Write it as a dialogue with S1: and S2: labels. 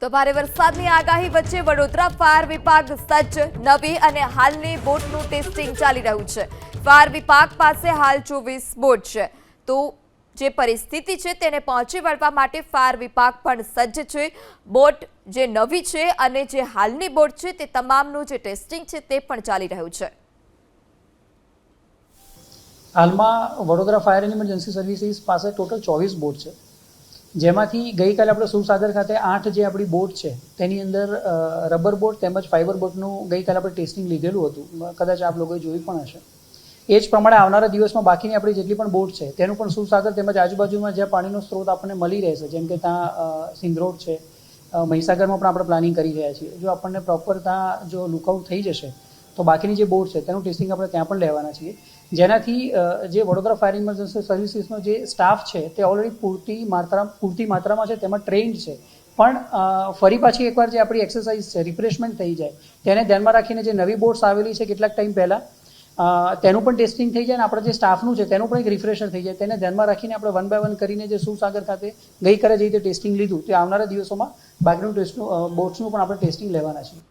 S1: તો ભારે વરસાદની આગાહી વચ્ચે વડોદરા ફાયર વિભાગ સજ્જ નવી અને હાલની બોટનું ટેસ્ટિંગ ચાલી રહ્યું છે। ફાયર વિભાગ પાસે હાલ 24 બોટ છે, તો જે પરિસ્થિતિ છે તેને પહોંચી વળવા માટે ફાયર વિભાગ પણ સજ્જ છે। બોટ જે નવી છે અને જે હાલની બોટ છે તે તમામનું જે ટેસ્ટિંગ છે તે પણ ચાલી રહ્યું છે।
S2: હાલમાં Vadodara fire and emergency services પાસે ટોટલ 24 બોટ છે, જેમાંથી ગઈકાલે આપણે સુરસાગર ખાતે 8 જે આપણી બોટ છે તેની અંદર રબર બોટ તેમજ ફાઇબર બોટનું ગઈકાલે આપણે ટેસ્ટિંગ લીધેલું હતું, કદાચ આપ લોકોએ જોયું પણ હશે। એ જ પ્રમાણે આવનારા દિવસમાં બાકીની આપણી જેટલી પણ બોટ છે તેનું પણ સુરસાગર તેમજ આજુબાજુમાં જ્યાં પાણીનો સ્ત્રોત આપણને મળી રહેશે, જેમ કે ત્યાં સિંધરોડ છે, મહીસાગરમાં પણ આપણે પ્લાનિંગ કરી રહ્યા છીએ। જો આપણને પ્રોપર ત્યાં જો લુકઆઉટ થઈ જશે તો બાકીની જે બોટ છે તેનું ટેસ્ટિંગ આપણે ત્યાં પણ લેવાના છીએ, જેનાથી જે વડોદરા ફાયર ઇમરજન્સી સર્વિસીસનો જે સ્ટાફ છે તે ઓલરેડી પૂરતી માત્રામાં છે, તેમાં ટ્રેન્ડ છે। પણ ફરી પાછી એકવાર જે આપણી એક્સરસાઇઝ છે, રિફ્રેશમેન્ટ થઈ જાય, તેને ધ્યાનમાં રાખીને જે નવી બોટ્સ આવેલી છે કેટલાક ટાઈમ પહેલાં તેનું પણ ટેસ્ટિંગ થઈ જાય અને આપણા જે સ્ટાફનું છે તેનું પણ એક રિફ્રેશર થઈ જાય, તેને ધ્યાનમાં રાખીને આપણે 1 બાય 1 કરીને જે સુરસાગર ખાતે ગઈકાલે જે રીતે ટેસ્ટિંગ લીધું તે આવનારા દિવસોમાં બાકીનું બોટ્સનું પણ આપણે ટેસ્ટિંગ લેવાના છીએ।